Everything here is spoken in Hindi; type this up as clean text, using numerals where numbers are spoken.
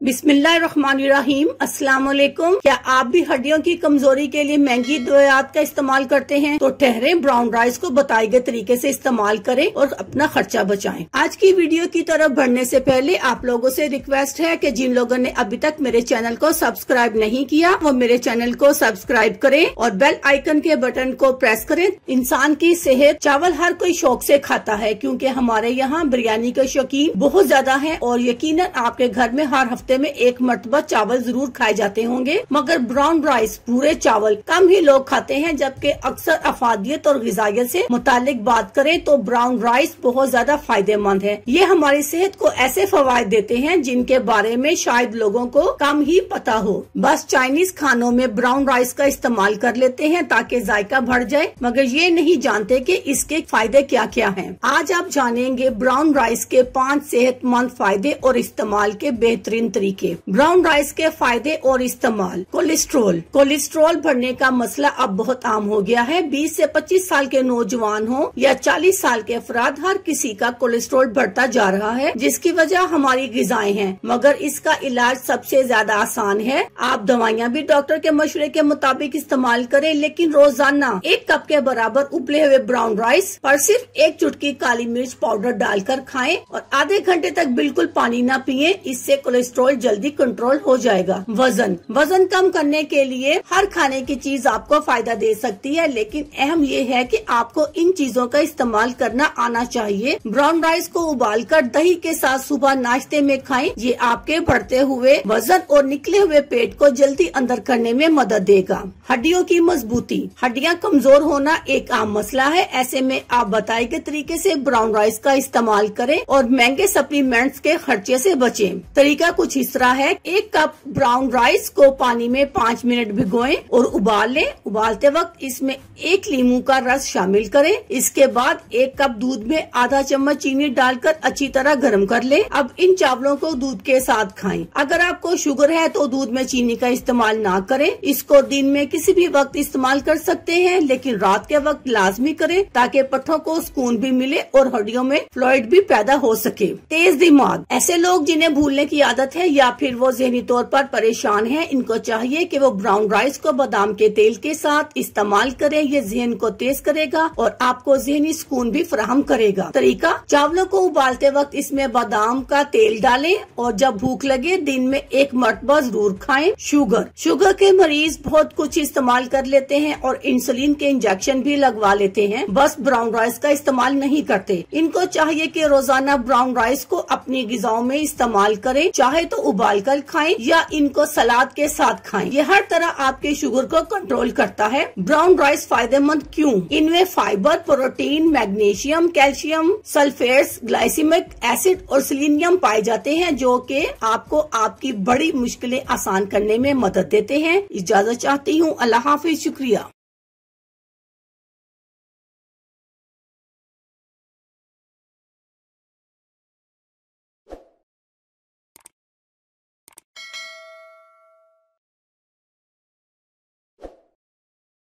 बिस्मिल्लाहिर्रहमानिर्रहीम। अस्सलाम वालेकुम। क्या आप भी हड्डियों की कमजोरी के लिए महंगी दवाइयात का इस्तेमाल करते हैं? तो ठहरे, ब्राउन राइस को बताए गए तरीके से इस्तेमाल करें और अपना खर्चा बचाएं। आज की वीडियो की तरफ बढ़ने से पहले आप लोगों से रिक्वेस्ट है कि जिन लोगों ने अभी तक मेरे चैनल को सब्सक्राइब नहीं किया वो मेरे चैनल को सब्सक्राइब करें और बेल आइकन के बटन को प्रेस करें। इंसान की सेहत, चावल हर कोई शौक से खाता है क्योंकि हमारे यहाँ बिरयानी के शौकीन बहुत ज्यादा है और यकीनन आपके घर में हर हफ्ते में एक मर्तबा चावल जरूर खाए जाते होंगे, मगर ब्राउन राइस, पूरे चावल कम ही लोग खाते हैं। जबकि अक्सर अफादियत और ग़िज़ाइयत से मुतालिक बात करें तो ब्राउन राइस बहुत ज्यादा फायदेमंद है। ये हमारी सेहत को ऐसे फवायद देते हैं जिनके बारे में शायद लोगों को कम ही पता हो। बस चाइनीज खानों में ब्राउन राइस का इस्तेमाल कर लेते हैं ताकि जायका बढ़ जाए, मगर ये नहीं जानते कि इसके फायदे क्या क्या हैं। आज आप जानेंगे ब्राउन राइस के 5 सेहतमंद फायदे और इस्तेमाल के बेहतरीन तरीके। ब्राउन राइस के फायदे और इस्तेमाल। कोलेस्ट्रॉल बढ़ने का मसला अब बहुत आम हो गया है। 20 से 25 साल के नौजवान हो या 40 साल के अफराद, हर किसी का कोलेस्ट्रॉल बढ़ता जा रहा है, जिसकी वजह हमारी ग़िज़ाएं हैं। मगर इसका इलाज सबसे ज्यादा आसान है। आप दवाइयाँ भी डॉक्टर के मशवरे के मुताबिक इस्तेमाल करें, लेकिन रोजाना 1 कप के बराबर उबले हुए ब्राउन राइस पर सिर्फ 1 चुटकी काली मिर्च पाउडर डालकर खाएं और आधे घंटे तक बिल्कुल पानी न पिए। इससे कोलेस्ट्रॉल जल्दी कंट्रोल हो जाएगा। वजन कम करने के लिए हर खाने की चीज आपको फायदा दे सकती है, लेकिन अहम ये है कि आपको इन चीजों का इस्तेमाल करना आना चाहिए। ब्राउन राइस को उबालकर दही के साथ सुबह नाश्ते में खाएं। ये आपके बढ़ते हुए वजन और निकले हुए पेट को जल्दी अंदर करने में मदद देगा। हड्डियों की मजबूती। हड्डियां कमजोर होना एक आम मसला है। ऐसे में आप बताए गए तरीके से ब्राउन राइस का इस्तेमाल करें और महंगे सप्लीमेंट्स के खर्चे से बचें। तरीका कुछ इस तरह है। 1 कप ब्राउन राइस को पानी में 5 मिनट भिगोएं और उबाल लें। उबालते वक्त इसमें 1 लीमू का रस शामिल करें। इसके बाद 1 कप दूध में आधा चम्मच चीनी डालकर अच्छी तरह गर्म कर लें। अब इन चावलों को दूध के साथ खाएं। अगर आपको शुगर है तो दूध में चीनी का इस्तेमाल ना करें। इसको दिन में किसी भी वक्त इस्तेमाल कर सकते हैं, लेकिन रात के वक्त लाजमी करें ताकि पट्ठों को सुकून भी मिले और हड्डियों में फ्लूइड भी पैदा हो सके। तेज दिमाग। ऐसे लोग जिन्हें भूलने की आदत है या फिर वो ज़हनी तौर पर परेशान हैं, इनको चाहिए कि वो ब्राउन राइस को बादाम के तेल के साथ इस्तेमाल करें। ये ज़हन को तेज करेगा और आपको ज़हनी सुकून भी फराहम करेगा। तरीका। चावलों को उबालते वक्त इसमें बादाम का तेल डालें और जब भूख लगे दिन में 1 मरतबा जरूर खाएं। शुगर के मरीज बहुत कुछ इस्तेमाल कर लेते हैं और इंसुलिन के इंजेक्शन भी लगवा लेते हैं, बस ब्राउन राइस का इस्तेमाल नहीं करते। इनको चाहिए कि रोजाना ब्राउन राइस को अपनी ग़िज़ाओं में इस्तेमाल करें, चाहे तो उबाल कर खाएं या इनको सलाद के साथ खाएं। ये हर तरह आपके शुगर को कंट्रोल करता है। ब्राउन राइस फायदेमंद क्यों? इनमें fibre, protein, magnesium, calcium, sulphates, glycemic acid और सेलेनियम पाए जाते हैं, जो कि आपको आपकी बड़ी मुश्किलें आसान करने में मदद देते हैं। इजाजत चाहती हूँ। अल्लाह हाफिज। शुक्रिया।